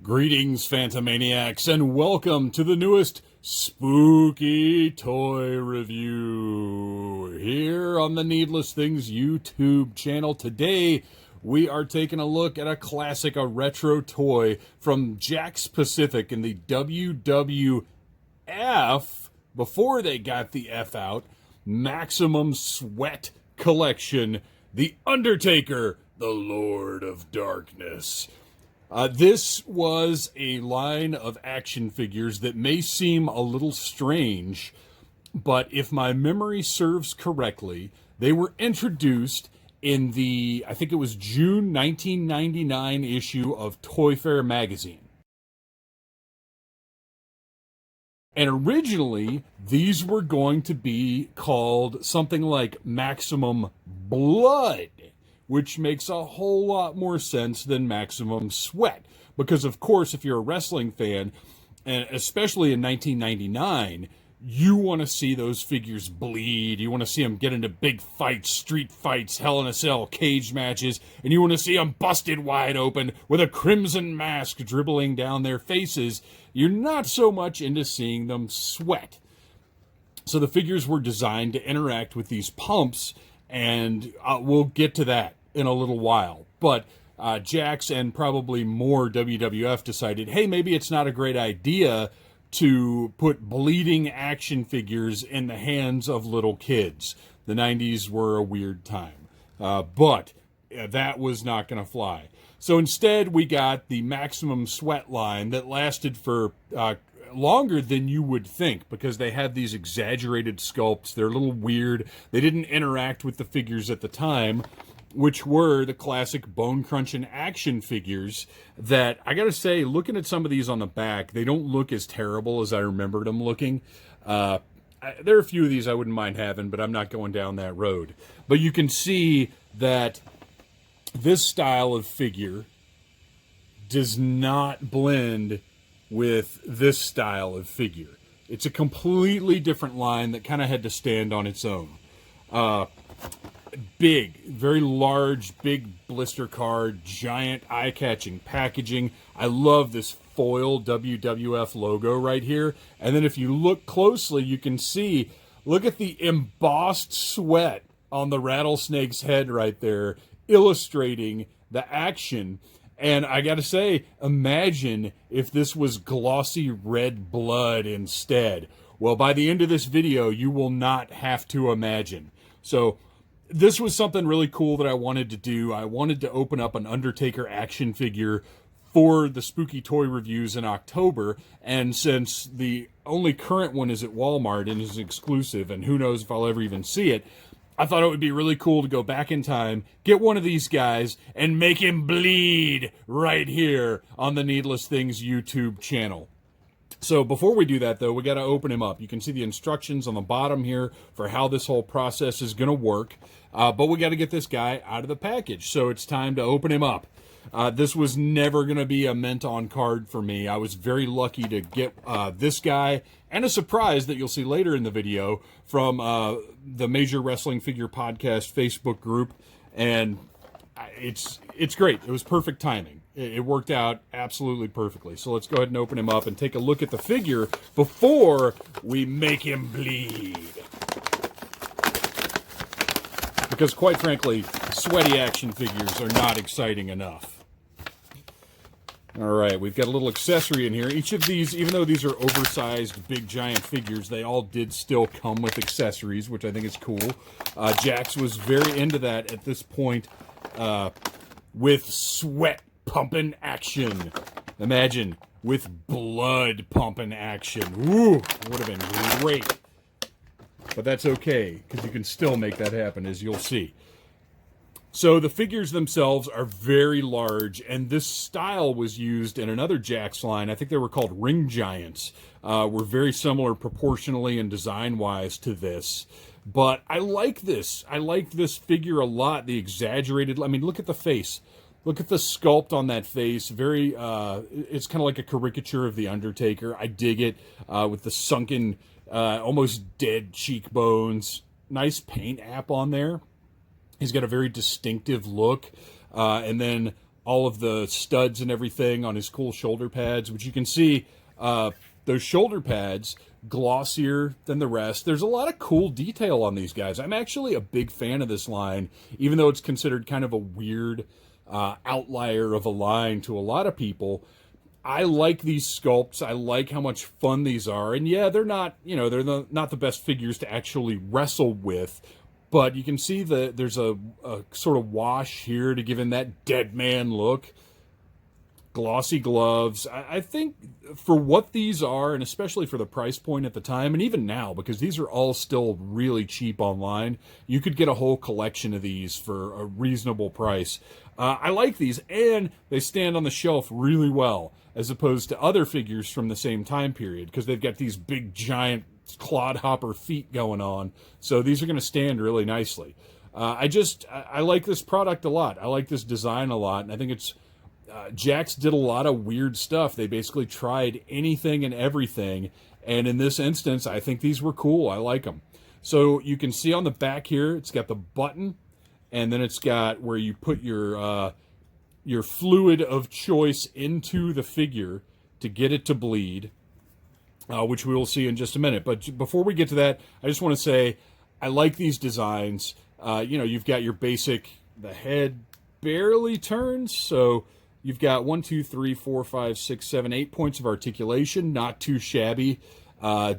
Greetings, Phantomaniacs, and welcome to the newest spooky toy review here on the Needless Things YouTube channel. Today, we are taking a look at a classic, a retro toy from Jakks Pacific in the WWF, before they got the F out, Maximum Sweat collection, The Undertaker, the Lord of Darkness. This was a line of action figures that may seem a little strange, but if my memory serves correctly, they were introduced in the, I think it was June 1999 issue of Toy Fair magazine. And originally, these were going to be called something like Maximum Blood, which makes a whole lot more sense than Maximum Sweat. Because, of course, if you're a wrestling fan, and especially in 1999, you want to see those figures bleed. You want to see them get into big fights, street fights, Hell in a Cell, cage matches, and you want to see them busted wide open with a crimson mask dribbling down their faces. You're not so much into seeing them sweat. So the figures were designed to interact with these pumps, and we'll get to that in a little while. But Jakks and probably more WWF decided, hey, maybe it's not a great idea to put bleeding action figures in the hands of little kids. The 90s were a weird time. But that was not going to fly. So instead, we got the Maximum Sweat line that lasted for longer than you would think, because they had these exaggerated sculpts. They're a little weird. They didn't interact with the figures at the time, which were the classic bone-crunching action figures that, I gotta say, looking at some of these on the back, they don't look as terrible as I remembered them looking. There are a few of these I wouldn't mind having, but I'm not going down that road. But you can see that this style of figure does not blend with this style of figure. It's a completely different line that kind of had to stand on its own. Big, very large, big blister card, giant eye-catching packaging. I love this foil WWF logo right here. And then if you look closely, you can see, look at the embossed sweat on the rattlesnake's head right there, illustrating the action. And I gotta say, imagine if this was glossy red blood instead. Well, by the end of this video, you will not have to imagine. So this was something really cool that I wanted to do. I wanted to open up an Undertaker action figure for the Spooky Toy Reviews in October. And since the only current one is at Walmart and is exclusive, and who knows if I'll ever even see it, I thought it would be really cool to go back in time, get one of these guys, and make him bleed right here on the Needless Things YouTube channel. So before we do that, though, we got to open him up. You can see the instructions on the bottom here for how this whole process is going to work. But we got to get this guy out of the package, so it's time to open him up. This was never going to be a meant-on card for me. I was very lucky to get this guy, and a surprise that you'll see later in the video from the Major Wrestling Figure Podcast Facebook group, and it's great. It was perfect timing. It worked out absolutely perfectly. So let's go ahead and open him up and take a look at the figure before we make him bleed. Because quite frankly, sweaty action figures are not exciting enough. All right, we've got a little accessory in here. Each of these, even though these are oversized, big, giant figures, they all did still come with accessories, which I think is cool. Jakks was very into that at this point with sweat pumping action. Imagine, with blood pumping action. Woo, would have been great. But that's okay, because you can still make that happen, as you'll see. So the figures themselves are very large, and this style was used in another Jakks line. I think they were called Ring Giants. Were very similar proportionally and design-wise to this. But I like this. I like this figure a lot. The exaggerated, I mean, look at the face. Look at the sculpt on that face. Very, it's kind of like a caricature of The Undertaker. I dig it, with the sunken, almost dead cheekbones. Nice paint app on there. He's got a very distinctive look. And then all of the studs and everything on his cool shoulder pads, which you can see those shoulder pads glossier than the rest. There's a lot of cool detail on these guys. I'm actually a big fan of this line, even though it's considered kind of a weird outlier of a line to a lot of people. I like these sculpts. I like how much fun these are. And yeah, they're not, they're not the best figures to actually wrestle with, but you can see that there's a sort of wash here to give him that dead man look. Glossy gloves. I think for what these are, and especially for the price point at the time, and even now, because these are all still really cheap online, you could get a whole collection of these for a reasonable price. I like these, and they stand on the shelf really well, as opposed to other figures from the same time period, because they've got these big, giant clodhopper feet going on. So these are going to stand really nicely. I like this product a lot. I like this design a lot, and I think it's Jakks did a lot of weird stuff. They basically tried anything and everything, and in this instance, I think these were cool. I like them. So you can see on the back here, it's got the button, and then it's got where you put your fluid of choice into the figure to get it to bleed, which we will see in just a minute. But before we get to that, I just want to say I like these designs. You've got your basic, the head barely turns, so you've got 1, 2, 3, 4, 5, 6, 7, 8 points of articulation. Not too shabby.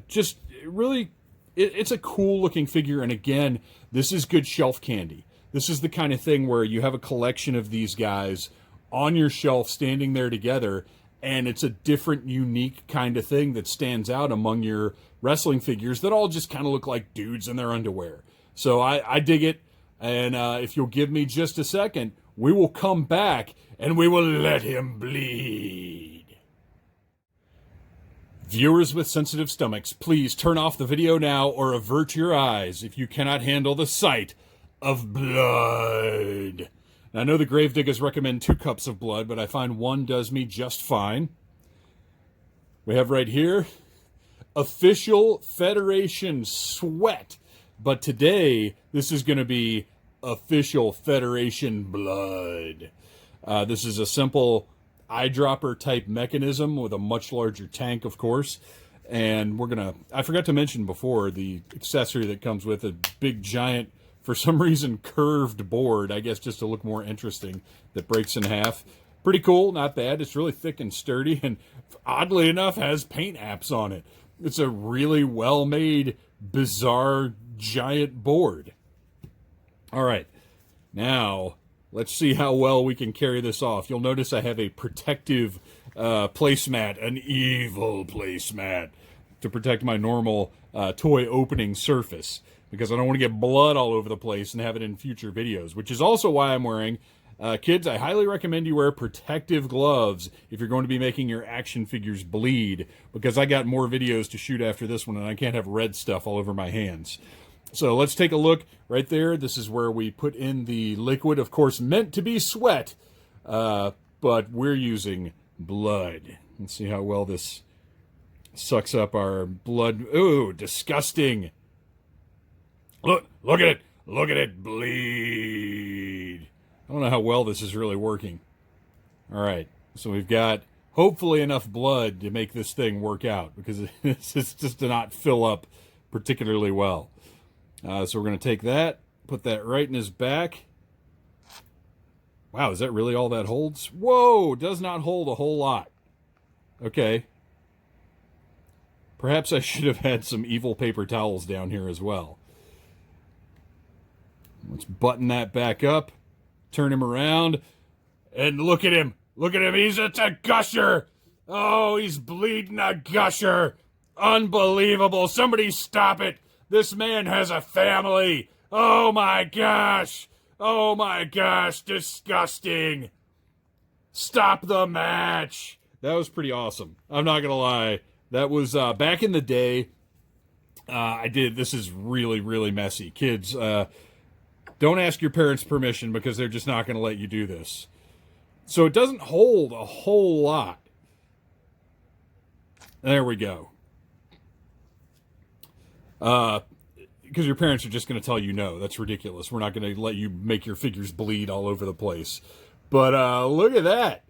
Just really, it's a cool looking figure. And again, this is good shelf candy. This is the kind of thing where you have a collection of these guys on your shelf standing there together, and it's a different, unique kind of thing that stands out among your wrestling figures that all just kind of look like dudes in their underwear. So I dig it. And if you'll give me just a second, we will come back and we will let him bleed. Viewers with sensitive stomachs, please turn off the video now or avert your eyes if you cannot handle the sight of blood. Now, I know the Gravediggers recommend 2 cups of blood, but I find 1 does me just fine. We have right here, official Federation sweat. But today, this is going to be official Federation blood. This is a simple eyedropper type mechanism with a much larger tank, of course. And I forgot to mention before, the accessory that comes with a big giant, for some reason, curved board, I guess just to look more interesting, that breaks in half. Pretty cool, not bad. It's really thick and sturdy, and oddly enough, has paint apps on it. It's a really well-made, bizarre, giant board. All right, now let's see how well we can carry this off. You'll notice I have a protective placemat, an evil placemat, to protect my normal toy opening surface, because I don't want to get blood all over the place and have it in future videos, which is also why I'm wearing, kids, I highly recommend you wear protective gloves if you're going to be making your action figures bleed, because I got more videos to shoot after this one and I can't have red stuff all over my hands. So let's take a look right there. This is where we put in the liquid, of course, meant to be sweat, but we're using blood. Let's see how well this sucks up our blood. Ooh, disgusting. Look at it. Look at it bleed. I don't know how well this is really working. All right, so we've got hopefully enough blood to make this thing work out, because it's just to not fill up particularly well. So we're going to take that, put that right in his back. Wow, is that really all that holds? Whoa, does not hold a whole lot. Okay. Perhaps I should have had some evil paper towels down here as well. Let's button that back up, turn him around, and look at him. Look at him, it's a gusher. Oh, he's bleeding a gusher. Unbelievable. Somebody stop it. This man has a family. Oh my gosh. Oh my gosh. Disgusting. Stop the match. That was pretty awesome. I'm not going to lie. That was back in the day. This is really, really messy. Kids, don't ask your parents' permission, because they're just not going to let you do this. So it doesn't hold a whole lot. There we go. Because your parents are just going to tell you no. That's ridiculous. We're not going to let you make your figures bleed all over the place. But look at that.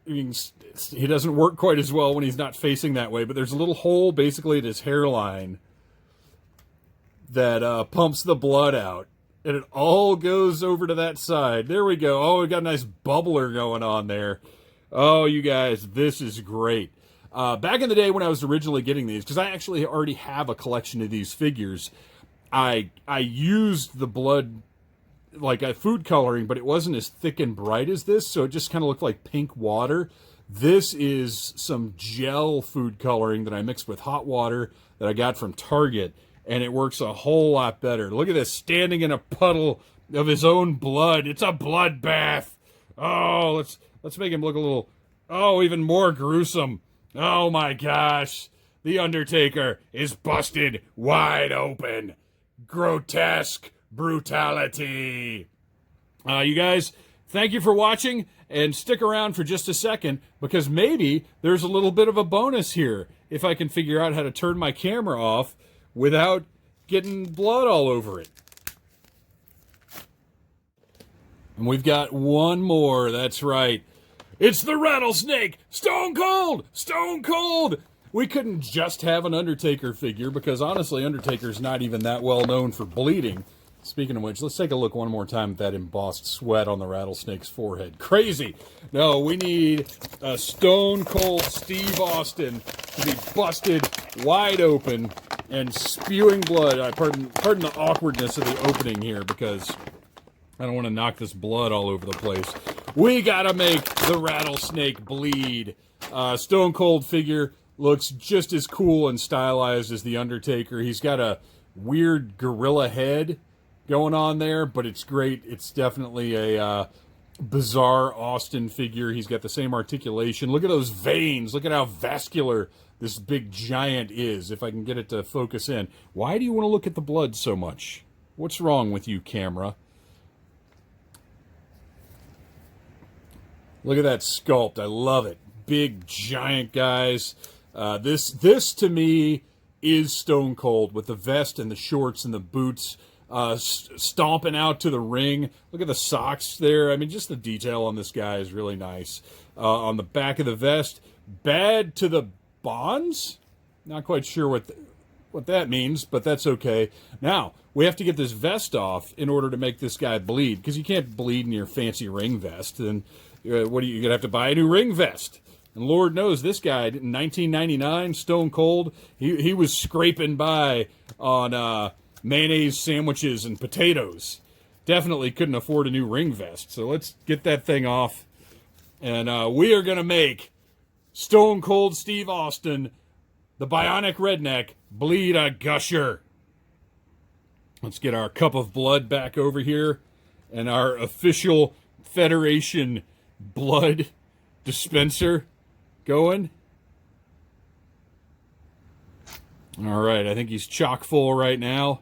He doesn't work quite as well when he's not facing that way, but there's a little hole basically at his hairline that pumps the blood out. And it all goes over to that side. There we go. Oh, we got a nice bubbler going on there. Oh, you guys, this is great. Back in the day when I was originally getting these, because I actually already have a collection of these figures, I used the blood like a food coloring, but it wasn't as thick and bright as this, so it just kind of looked like pink water. This is some gel food coloring that I mixed with hot water that I got from Target, and it works a whole lot better. Look at this, standing in a puddle of his own blood. It's a bloodbath. Oh, let's make him look a little, even more gruesome. Oh my gosh. The Undertaker is busted wide open. Grotesque brutality. You guys, thank you for watching, and stick around for just a second, because maybe there's a little bit of a bonus here if I can figure out how to turn my camera off without getting blood all over it. And we've got one more, that's right. It's the Rattlesnake! Stone Cold! Stone Cold! We couldn't just have an Undertaker figure, because honestly, Undertaker's not even that well known for bleeding. Speaking of which, let's take a look one more time at that embossed sweat on the Rattlesnake's forehead. Crazy! No, we need a Stone Cold Steve Austin to be busted wide open and spewing blood. Pardon the awkwardness of the opening here, because I don't want to knock this blood all over the place. We gotta make the Rattlesnake bleed. Stone Cold figure looks just as cool and stylized as the Undertaker. He's got a weird gorilla head going on there, but it's great. It's definitely a bizarre Austin figure. He's got the same articulation. Look at those veins. Look at how vascular this big giant is, if I can get it to focus in. Why do you want to look at the blood so much? What's wrong with you, camera? Look at that sculpt. I love it. Big, giant guys. This to me is Stone Cold, with the vest and the shorts and the boots, stomping out to the ring. Look at the socks there. I mean, just the detail on this guy is really nice. On the back of the vest, bad to the bonds? Not quite sure what that means, but that's okay. Now, we have to get this vest off in order to make this guy bleed, because you can't bleed in your fancy ring vest. Then what are you going to have to buy a new ring vest? And Lord knows this guy, in 1999, Stone Cold, he was scraping by on mayonnaise sandwiches and potatoes. Definitely couldn't afford a new ring vest. So let's get that thing off. And we are going to make Stone Cold Steve Austin, the Bionic Redneck, bleed a gusher. Let's get our cup of blood back over here, and our official Federation blood dispenser going. All right, I think he's chock full right now.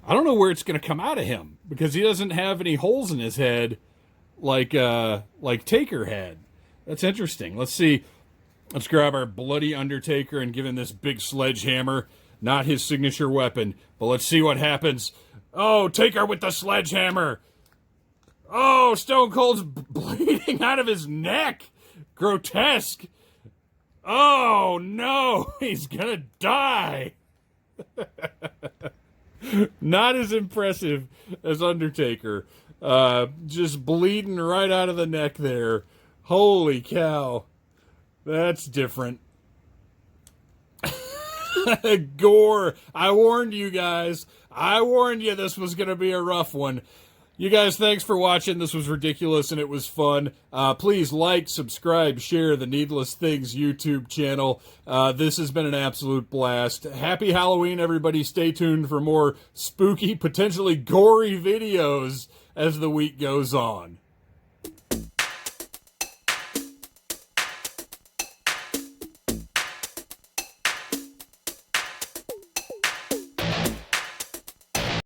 I don't know where it's going to come out of him, because he doesn't have any holes in his head like Taker had. That's interesting. Let's see. Let's grab our bloody Undertaker and give him this big sledgehammer. Not his signature weapon, but let's see what happens. Oh, Taker with the sledgehammer. Oh, Stone Cold's bleeding out of his neck. Grotesque. Oh, no. He's gonna die. Not as impressive as Undertaker. Just bleeding right out of the neck there. Holy cow. That's different. Gore. I warned you guys. I warned you this was going to be a rough one. You guys, thanks for watching. This was ridiculous and it was fun. Please like, subscribe, share the Needless Things YouTube channel. This has been an absolute blast. Happy Halloween, everybody. Stay tuned for more spooky, potentially gory videos as the week goes on.